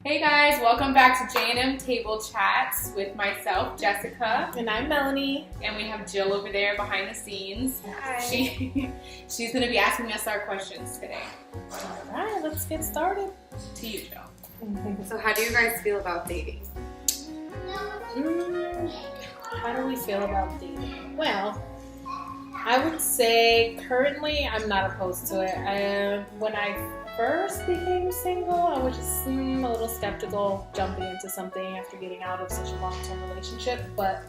Hey guys, welcome back to J&M Table Chats with myself, Jessica. And I'm Melanie. And we have Jill over there behind the scenes. Hi. She's going to be asking us our questions today. Alright, let's get started. To you, Jill. So how do you guys feel about dating? How do we feel about dating? Well, I would say currently I'm not opposed to it. When I first became single, I was just a little skeptical jumping into something after getting out of such a long-term relationship. But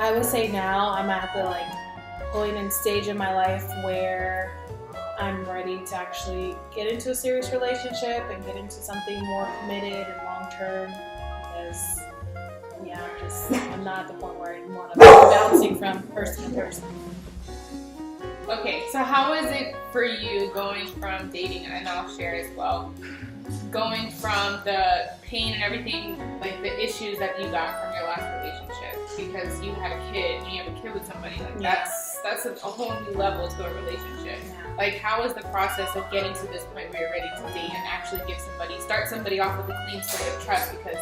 I would say now I'm at the point and stage in my life where I'm ready to actually get into a serious relationship and get into something more committed and long-term because I'm not at the point where I want to be bouncing from person to person. Okay, so how is it for you going from dating, and I'll share as well, going from the pain and everything, like the issues that you got from your last relationship because you had a kid and you have a kid with somebody, like that's a whole new level to a relationship. Yeah. Like, how is the process of getting to this point where you're ready to date and actually start somebody off with a clean slate of trust because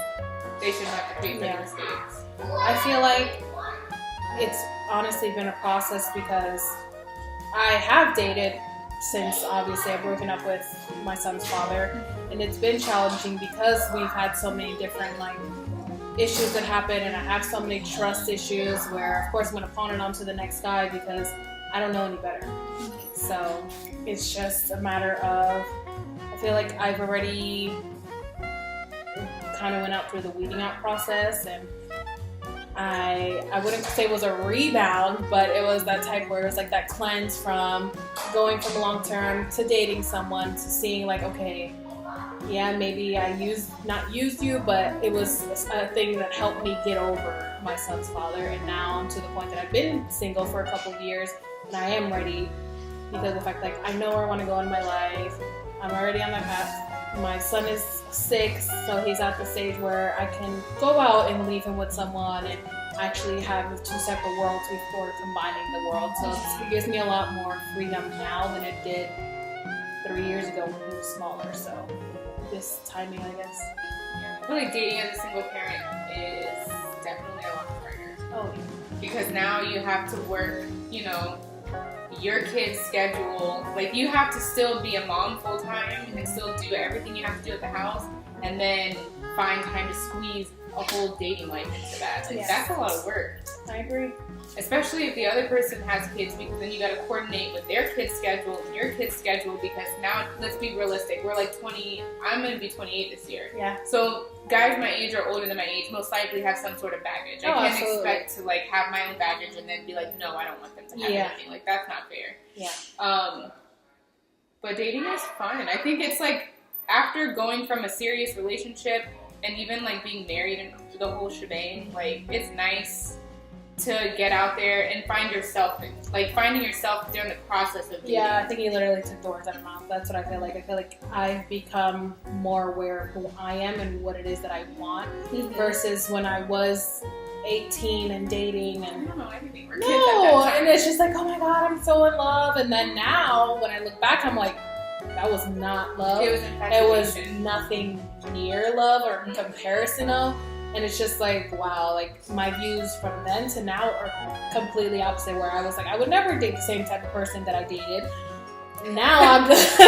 they shouldn't have to pay for their mistakes? I feel like it's honestly been a process because I have dated since obviously I've broken up with my son's father, and it's been challenging because we've had so many different issues that happen, and I have so many trust issues where of course I'm going to pawn it on to the next guy because I don't know any better. So it's just a matter of, I feel like I've already kind of went out through the weeding out process, and I wouldn't say it was a rebound, but it was that type where it was like that cleanse from going from long term to dating someone to seeing okay, yeah, maybe I not used you, but it was a thing that helped me get over my son's father. And now I'm to the point that I've been single for a couple of years and I am ready because of the fact I know where I want to go in my life. I'm already on that path. My son is 6, so he's at the stage where I can go out and leave him with someone and actually have 2 separate worlds before combining the world. So it gives me a lot more freedom now than it did 3 years ago when he was smaller. So this timing, I guess. I feel like dating as a single parent is definitely a lot harder. Oh, yeah. Because now you have to work, your kid's schedule. You have to still be a mom full time and still do everything you have to do at the house, and then find time to squeeze a whole dating life into that. That's a lot of work. I agree. Especially if the other person has kids, because then you got to coordinate with their kid's schedule and your kid's schedule, because now, let's be realistic, we're 20, I'm going to be 28 this year. Yeah. So guys my age or older than my age most likely have some sort of baggage. I can't expect to have my own baggage and then be no, I don't want them to have anything. That's not fair. Yeah. But dating is fun. I think it's after going from a serious relationship and even being married and the whole shebang, it's nice to get out there and find yourself, finding yourself during the process of dating. Yeah, I think you literally took the words out of my mouth. That's what I feel like. I feel like I've become more aware of who I am and what it is that I want versus when I was 18 and dating and I didn't think we were kids at that time. And it's just oh my god, I'm so in love. And then now when I look back, I'm that was not love. It was infatuation. It was nothing near love or comparison of. And it's just wow, my views from then to now are completely opposite, where I was I would never date the same type of person that I dated. Now I'm just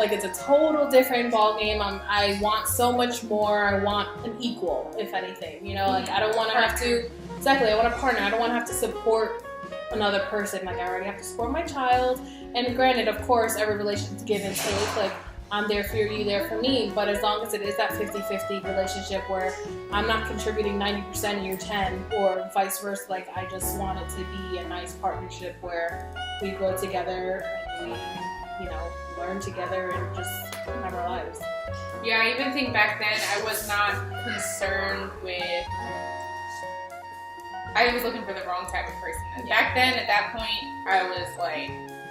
it's a total different ballgame. I want so much more. I want an equal, if anything. I don't want to have to, I want a partner. I don't want to have to support another person. I already have to support my child. And granted, of course, every relationship's give and take. I'm there for you there for me, but as long as it is that 50-50 relationship where I'm not contributing 90% and you're 10, or vice versa, I just want it to be a nice partnership where we grow together and we, learn together and just have our lives. Yeah, I even think back then I was not concerned with, I was looking for the wrong type of person. And back then, at that point, I was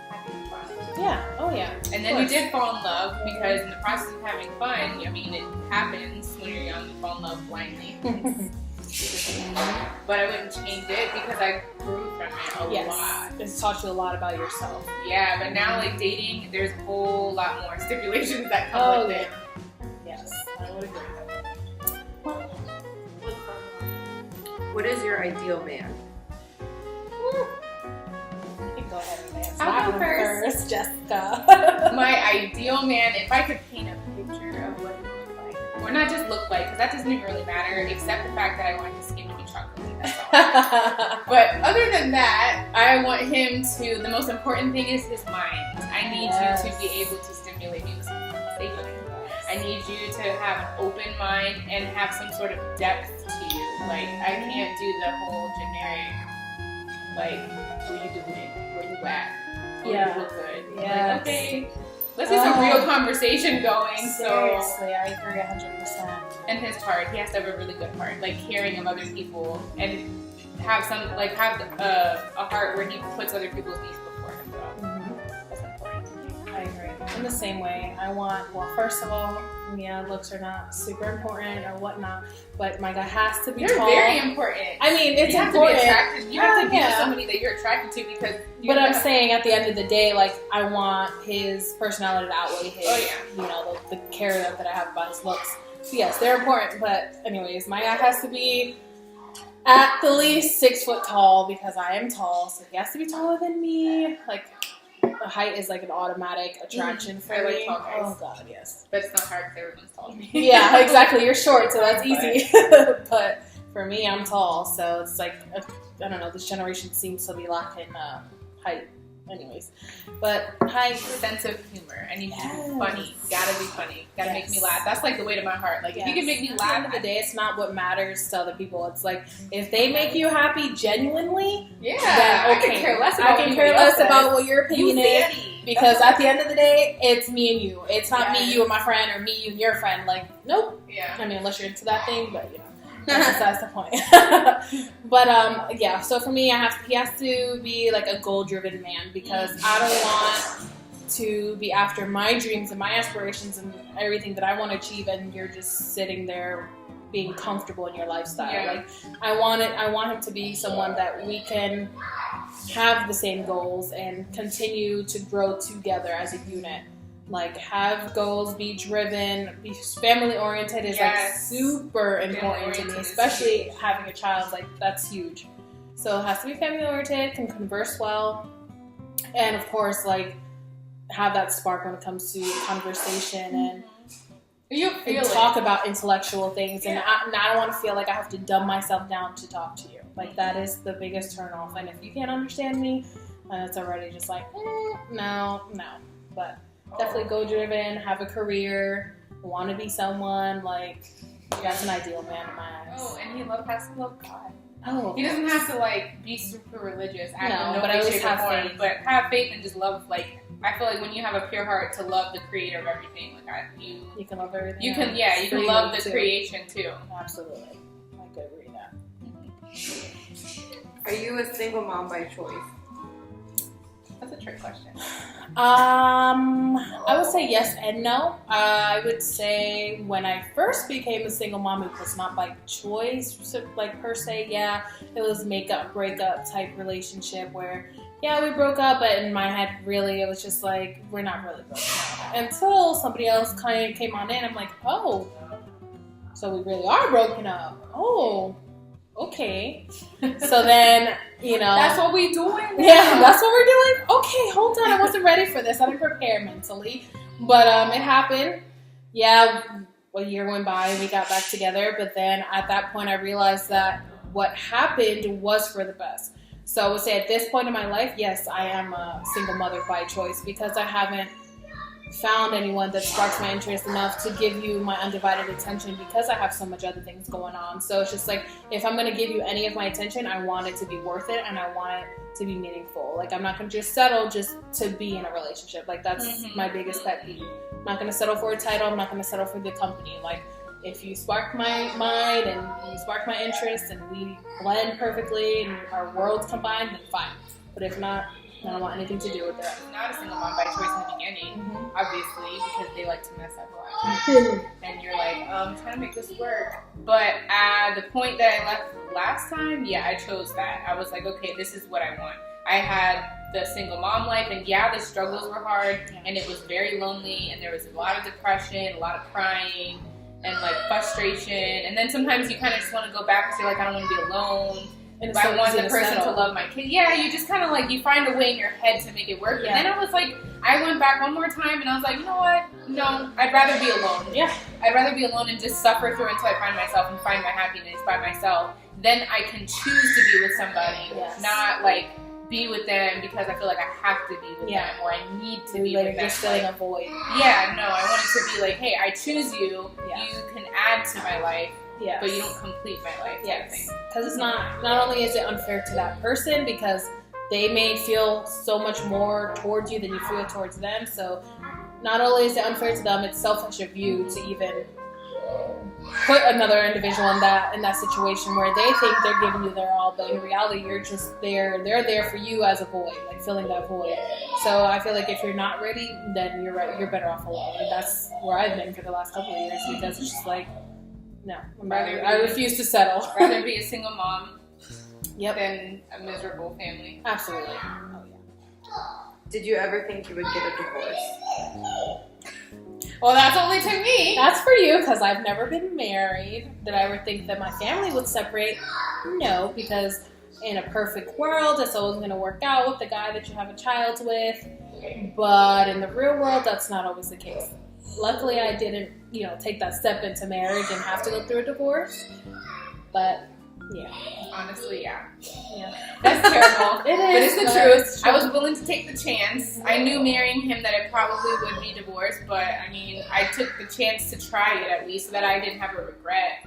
having fun. Yeah, oh yeah. And then we did fall in love because in the process of having fun, it happens when you're young, you fall in love blindly. but I wouldn't change it because I grew from it a lot. It's taught you a lot about yourself. Yeah, but now like dating, there's a whole lot more stipulations that come with it. Yes, I would agree. What is your ideal man? You can go ahead and answer I'll go that one first. Jessica. My ideal man, if I could paint a picture of what he looked like, or not just look like, because that doesn't even really matter, except the fact that I want his skin to be chocolatey. That's all. But other than that, I want him to. The most important thing is his mind. I need you to be able to stimulate me with some conversation. I need you to have an open mind and have some sort of depth to you. Like, I can't do the whole generic, like, what are you doing? Where you at? Oh, Yeah. you look good. Yes. Like, okay, let's get some real conversation going. Seriously, I agree 100%. And his heart, he has to have a really good heart, like caring of other people, and have some, like, have a heart where he puts other people's needs before himself. That's important to me. I agree. In the same way, I want, well, first of all, looks are not super important or whatnot, but my guy has to be They're tall. very important. I mean, it's you have important. To be attracted. You have to be with Yeah. somebody that you're attracted to because. But I'm saying at the end of the day, like, I want his personality to outweigh his, the care that I have about his looks. So yes, they're important, but anyways, my guy has to be at the least 6 foot tall because I am tall, so he has to be taller than me. Like, the height is like an automatic attraction for I like me. tall guys. Oh god, yes. But it's not hard because everyone's tall to me. Yeah, exactly. You're short, so that's easy. But for me, I'm tall, so it's like, I don't know, this generation seems to be lacking height. Anyways, but height. Sense of humor. I need you to be funny. You gotta be funny. Gotta make me laugh. That's like the weight of my heart. Like, if you can make me laugh. At the end of the day, it's not what matters to other people. It's like, if they make you happy genuinely, then okay. I can care less about, what your opinion is. Because at the end of the day, it's me and you. It's not me, you, and my friend, or me, you, and your friend. Like, nope. Yeah. I mean, unless you're into that thing, but that's the point. But so for me, he has to be like a goal-driven man because I don't want to be after my dreams and my aspirations and everything that I want to achieve, and you're just sitting there being comfortable in your lifestyle. Yeah. Like, I want him to be someone that we can have the same goals and continue to grow together as a unit. Like, have goals, be driven, be family oriented is like super important to me, especially having a child. Like, that's huge. So it has to be family oriented, can converse well, and of course, like, have that spark when it comes to conversation and talk about intellectual things. And I don't want to feel like I have to dumb myself down to talk to you. Like, that is the biggest turn off. And if you can't understand me, then it's already just like, no. But definitely go driven, have a career, want to be someone, like, that's an ideal man in my eyes. Oh, and he has to love God. Oh, he doesn't have to, like, be super religious. No, but at least have faith. But have faith and just love, like, I feel like when you have a pure heart to love the creator of everything, like, you can love everything. You can love the creation too. Absolutely. I could agree with that. Are you a single mom by choice? That's a trick question. I would say yes and no. I would say when I first became a single mom, it was not by choice, like, per se. Yeah, it was make-up, breakup type relationship where, we broke up, but in my head, really, it was just like, we're not really broken up. Until somebody else kind of came on in, I'm like, oh, so we really are broken up. Oh, okay. So then, that's what we doing now. Yeah, that's what we're doing? Okay, hold on. I wasn't ready for this. I didn't prepare mentally. But it happened. Yeah, a year went by and we got back together. But then at that point, I realized that what happened was for the best. So I would say at this point in my life, yes, I am a single mother by choice because I haven't found anyone that sparks my interest enough to give you my undivided attention because I have so much other things going on. So it's just like, if I'm going to give you any of my attention, I want it to be worth it and I want it to be meaningful. Like, I'm not going to just settle just to be in a relationship. Like, that's my biggest pet peeve. I'm not going to settle for a title. I'm not going to settle for the company. Like, if you spark my mind and you spark my interest and we blend perfectly and our worlds combine, then fine. But if not, I don't want anything to do with it. Not a single mom by choice in the beginning, obviously, because they like to mess up a lot. And you're like, I'm trying to make this work. But at the point that I left last time, yeah, I chose that. I was like, okay, this is what I want. I had the single mom life, and yeah, the struggles were hard, and it was very lonely, and there was a lot of depression, a lot of crying, and like frustration. And then sometimes you kind of just want to go back because you're like, I don't want to be alone. And I want the person to love my kid. Yeah, you just kind of like, you find a way in your head to make it work. And then I was like, I went back one more time and I was like, you know what? No, I'd rather be alone. Yeah. I'd rather be alone and just suffer through until I find myself and find my happiness by myself. Then I can choose to be with somebody, not like be with them because I feel like I have to be with them or I need to be with them. Just filling a void. Yeah, no, I want it to be like, hey, I choose you. You can add to my life. Yes. But you don't complete my life. Yes. Because it's not only is it unfair to that person because they may feel so much more towards you than you feel towards them. So not only is it unfair to them, it's selfish of you to even put another individual in that situation where they think they're giving you their all, but in reality you're just there. They're there for you as a void, like filling that void. So I feel like if you're not ready, then you're right. You're better off alone. And that's where I've been for the last couple of years because it's just like. No, I refuse to settle. Rather be a single mom than a miserable family. Absolutely. Oh, yeah. Did you ever think you would get a divorce? Well, that's only to me. That's for you, because I've never been married. Did I ever think that my family would separate? No, because in a perfect world, it's always going to work out with the guy that you have a child with. But in the real world, that's not always the case. Luckily, I didn't, take that step into marriage and have to go through a divorce. But, yeah. Honestly, yeah. That's terrible. It is. But it's the truth. I was willing to take the chance. I knew marrying him that it probably would be divorced, but, I took the chance to try it at least so that I didn't have a regret.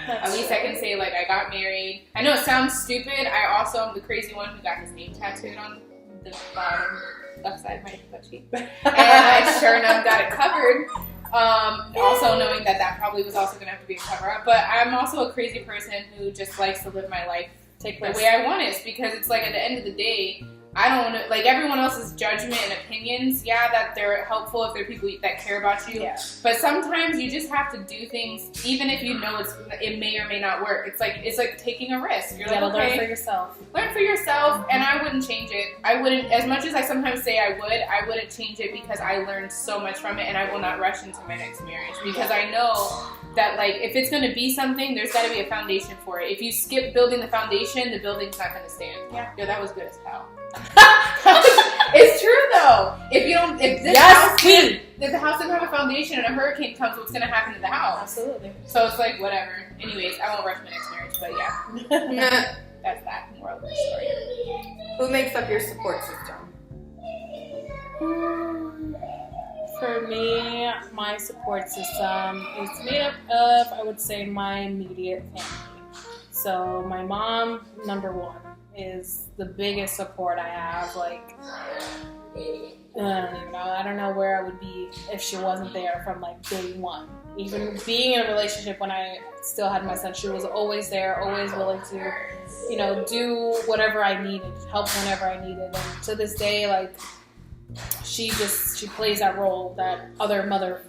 At least I can say, like, I got married. I know it sounds stupid. I also am the crazy one who got his name tattooed on the bottom left side of my butt cheek. And I sure enough got it covered. Also knowing that probably was also going to have to be a cover-up. But I'm also a crazy person who just likes to live my life the way I want it. Because it's like at the end of the day, I don't want to, like everyone else's judgment and opinions, that they're helpful if they're people that care about you. Yeah. But sometimes you just have to do things, even if you know it may or may not work. It's like taking a risk. You're like, okay, learn for yourself. Learn for yourself, and I wouldn't change it. I wouldn't, as much as I sometimes say I wouldn't change it because I learned so much from it, and I will not rush into my next marriage because I know that like if it's going to be something, there's got to be a foundation for it. If you skip building the foundation, the building's not going to stand. Yeah, that was good as hell. It's true though. If the house doesn't have a foundation and a hurricane comes, what's going to happen to the house? Absolutely. So it's like whatever. Anyways, I won't rush my next marriage, but yeah, that's that moral of the story. Who makes up your support system? For me, my support system is made up of, I would say, my immediate family. So my mom, number one, is the biggest support I have. Like, I don't know where I would be if she wasn't there from like day one. Even being in a relationship when I still had my son, she was always there, always willing to, do whatever I needed, help whenever I needed. And to this day, like, she plays that role that other mother,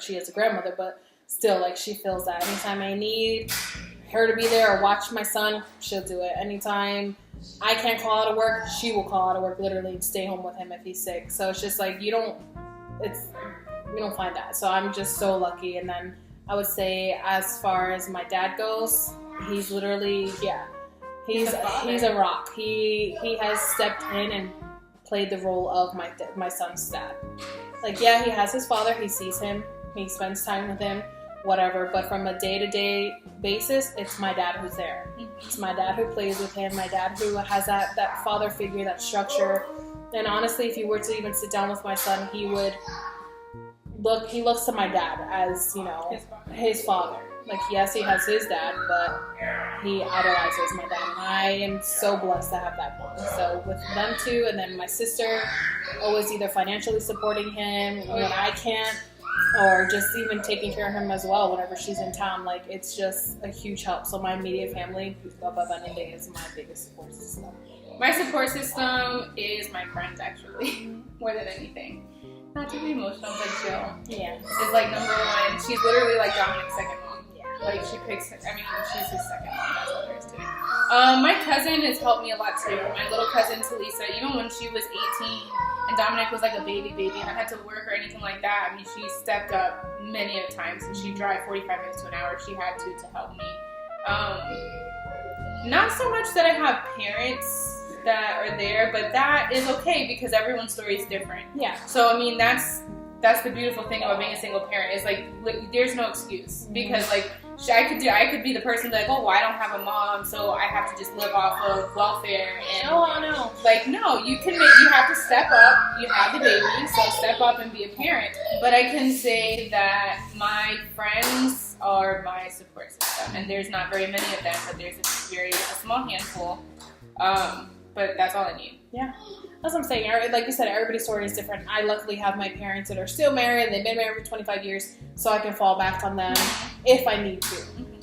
she is a grandmother, but still, like, she feels that. Anytime I need her to be there or watch my son, she'll do it. Anytime I can't call out of work, she will call out of work literally and stay home with him if he's sick. So it's just like, we don't find that. So I'm just so lucky. And then I would say as far as my dad goes, he's literally, he's a rock. He has stepped in and played the role of my son's dad. Like, he has his father, he sees him, he spends time with him, whatever, but from a day-to-day basis, it's my dad who's there. It's my dad who plays with him, my dad who has that father figure, that structure. And honestly, if you were to even sit down with my son, he looks to my dad as, his father. Like, yes, he has his dad, but he idolizes my dad. And I am so blessed to have that bond. So with them two, and then my sister, always either financially supporting him when I can't, or just even taking care of him as well whenever she's in town. Like, it's just a huge help. So my immediate family, above anything, is my biggest support system. My support system is my friends, actually, more than anything. Not to be emotional, but Jill is like number one. She's literally like Dominic's second mom. Yeah. Like she picks, she's his second mom. That's all there is to it. My cousin has helped me a lot too. My little cousin Talisa, even when she was 18 and Dominic was like a baby and I had to work or anything like that, I mean, she stepped up many of times and she'd drive 45 minutes to an hour if she had to help me. Not so much that I have parents that are there, but that is okay because everyone's story is different. Yeah. So I mean, that's the beautiful thing about being a single parent is like there's no excuse because like I could be the person like, oh, well, I don't have a mom, so I have to just live off of welfare. And no, like no, you have to step up. You have the baby, so step up and be a parent. But I can say that my friends are my support system, and there's not very many of them, but there's a small handful. But that's all I need. Yeah. That's what I'm saying. Like you said, everybody's story is different. I luckily have my parents that are still married. They've been married for 25 years, so I can fall back on them if I need to.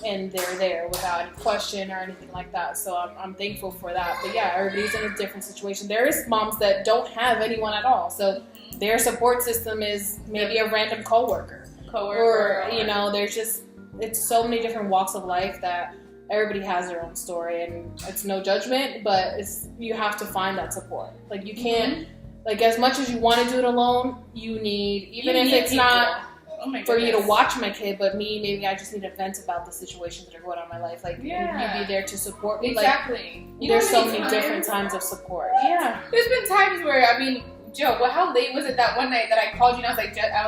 And they're there without any question or anything like that. So I'm thankful for that. But yeah, everybody's in a different situation. There is moms that don't have anyone at all. So their support system is maybe a random coworker. Or, you know, it's so many different walks of life that everybody has their own story, and it's no judgment, but you have to find that support. Like you can't, like as much as you want to do it alone, you need, even if it's people. Not for you to watch my kid, but maybe I just need to vent about the situations that are going on in my life. Like you be there to support me. Exactly. Like, there's so many different times of support. Yeah. There's been times where, I mean, Jill, well, how late was it that one night that I called you and I was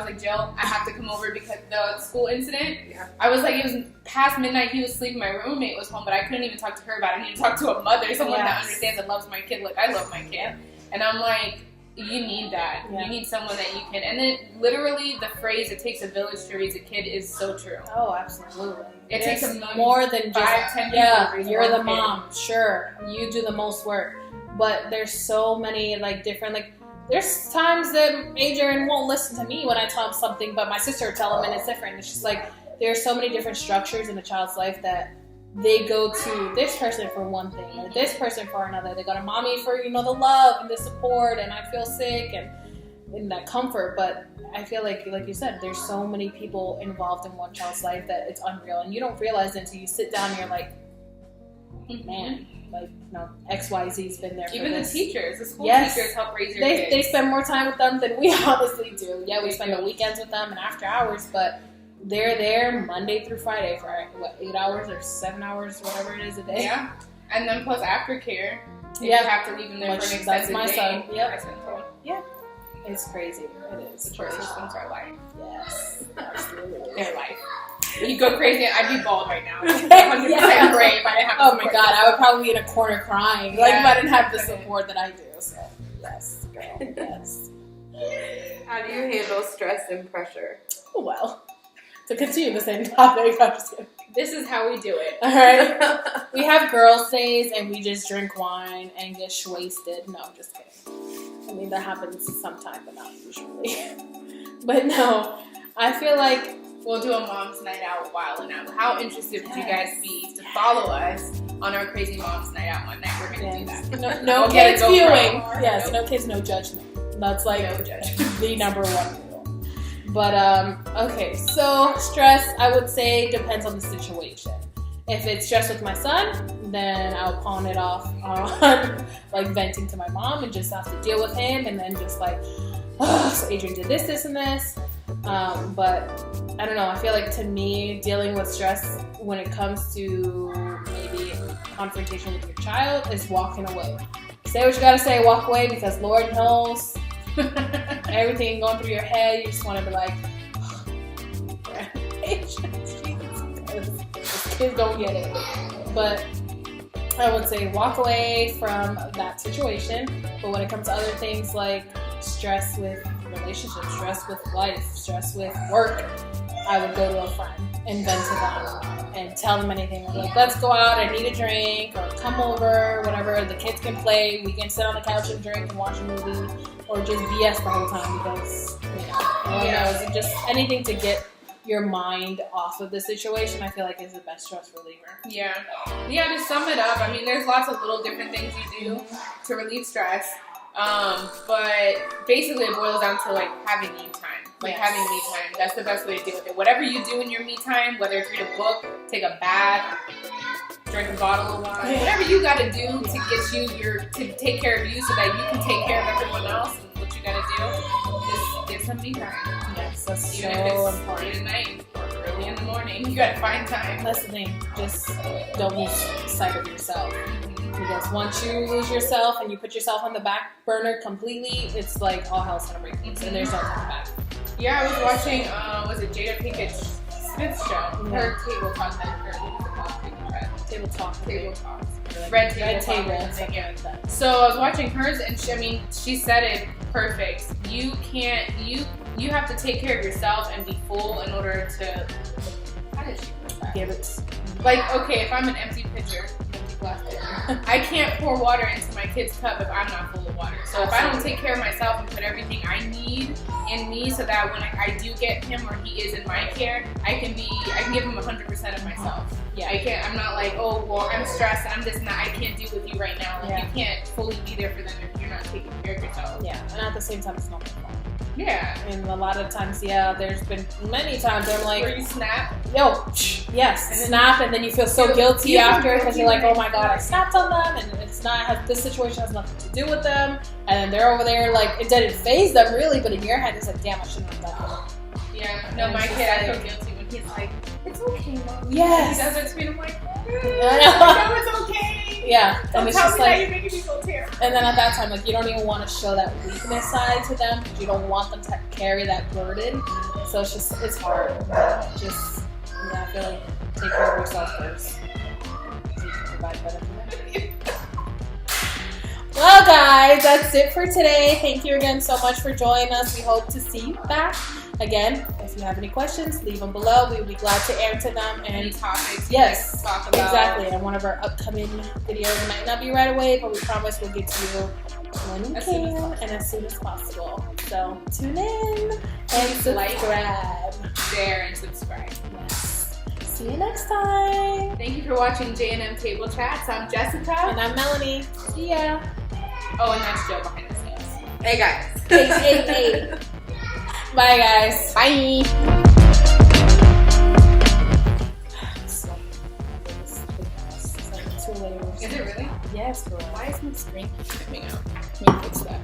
like, Jill, I have to come over because the school incident. Yeah. I was like, it was past midnight. He was sleeping. My roommate was home, but I couldn't even talk to her about it. I need to talk to a mother, someone that understands and loves my kid. Like I love my kid, and I'm like, you need that. Yeah. You need someone that you can. And then literally the phrase "it takes a village to raise a kid" is so true. Oh, absolutely. It takes more than 5, 10 people. Yeah, you're the mom. Sure, you do the most work, but there's so many like different like. There's times that Adrian won't listen to me when I tell him something, but my sister will tell him, and it's different. It's just like there's so many different structures in a child's life that they go to this person for one thing, or this person for another. They go to mommy for, you know, the love and the support, and I feel sick and that comfort. But I feel like you said, there's so many people involved in one child's life that it's unreal, and you don't realize it until you sit down and you're like, man. Like, you know, XYZ's been there for even this. The teachers, the school teachers help raise your kids. They spend more time with them than we honestly do. Yeah, we spend the weekends with them and after hours, but they're there Monday through Friday for, 8 hours or 7 hours, whatever it is a day. Yeah. And then plus aftercare. You have to leave them there for an extended day. That's my son. Yep. Yeah. It's crazy. It is. Support systems are life. Yes. Absolutely. They're life. You go crazy. I'd be bald right now. 100% gray if I didn't have oh my god, I would probably be in a corner crying. Like if I didn't have the support that I do. So yes, girl, yes. How do you handle stress and pressure? Oh, well, to continue the same topic, I'm just kidding. This is how we do it. All right. We have girls' days and we just drink wine and get wasted. No, I'm just kidding. I mean, that happens sometimes, but not usually. But no, I feel like we'll do a mom's night out while and out. How interested would you guys be to follow us on our crazy mom's night out one night? We're going to do that. No kids viewing. Yes, no kids, no judgment. That's like the number one rule. But, okay, so stress, I would say, depends on the situation. If it's stress with my son, then I'll pawn it off on like venting to my mom and just have to deal with him and then just like, oh, so Adrian did this, and this. But I don't know, I feel like to me, dealing with stress when it comes to maybe confrontation with your child is walking away. Say what you gotta say, walk away, because Lord knows everything going through your head, you just want to be like, oh, patience, Jesus, kids don't get it. But I would say walk away from that situation. But when it comes to other things like stress with relationships, stress with life, stress with work, I would go to a friend and vent to them and tell them anything. Like, let's go out, I need a drink, or come over, whatever. The kids can play, we can sit on the couch and drink and watch a movie, or just BS the whole time because, just anything to get your mind off of the situation, I feel like is the best stress reliever. Yeah. Yeah, to sum it up, I mean, there's lots of little different things you do to relieve stress. But basically it boils down to like having me time. Like having me time. That's the best way to deal with it. Whatever you do in your me time, whether it's read a book, take a bath, drink a bottle of wine, whatever you gotta do to get you to take care of you so that you can take care of everyone else, and what you gotta do is get some me time. Yes, that's Even so if it's important. late at night or early in the morning, you gotta find time. That's the thing. Just don't lose sight of yourself. Because once you lose yourself and you put yourself on the back burner completely, it's like all hell's gonna break loose and there's no coming back. Yeah, I was watching, was it Jada Pinkett Smith's show? Her table talk, Table Talks. Red Table. Something like that. So I was watching hers, and she said it perfect. You can't, you have to take care of yourself and be full in order to, how did she put that? Give it. Like, okay, if I'm an empty pitcher, empty glass pitcher, I can't pour water into my kid's cup if I'm not full of water. So if I don't take care of myself and put everything I need in me so that when I do get him or he is in my care, I can give him 100% of myself. Yeah. I'm not like, oh, well, I'm stressed and I'm just not, I can't deal with you right now. Like, you can't fully be there for them if you're not taking care of yourself. Yeah, and at the same time, it's not my fault. Yeah. And a lot of times, there's been many times where I'm like, where you snap. Yo, yes, and snap, and then you feel so guilty after because you're like, oh my god, I snapped on them, and it's not, this situation has nothing to do with them, and they're over there like, it didn't faze them really, but in your head, it's like, damn, I shouldn't have done it. Yeah, no, my kid, I feel guilty when he's like, it's okay, Mom. Yes. He does it to me, and I'm like, I know it's okay. Yeah, Don't and it's tell just me like, that you're making me feel terrible. and then at that time, like, you don't even want to show that weakness side to them because you don't want them to carry that burden. So it's just, it's hard. Just, I feel like take care of yourself first. So you can provide better for them. Well, guys, that's it for today. Thank you again so much for joining us. We hope to see you back. Again, if you have any questions, leave them below. We would be glad to answer them. And any topics yes, talk about. exactly. And one of our upcoming videos might not be right away, but we promise we'll get to you when we can and as soon as possible. So tune in and subscribe. Share and subscribe. Yes. See you next time. Thank you for watching J&M Table Chats. I'm Jessica. And I'm Melanie. See ya. Oh, and that's Joe behind the scenes. Hey guys. Hey. Bye, guys. Bye. Two layers. Is it really? Yes, girl. Why is my screen coming out? Let me fix that.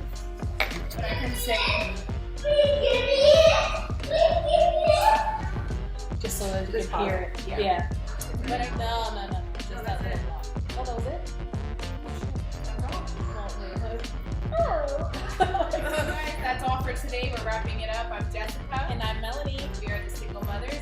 But I can say. Just so that you can hear it. Yeah. But no. Just that little block. Oh, that was it? Guys, that's all for today. We're wrapping it up. I'm Jessica. And I'm Melanie. We are the Single Mothers.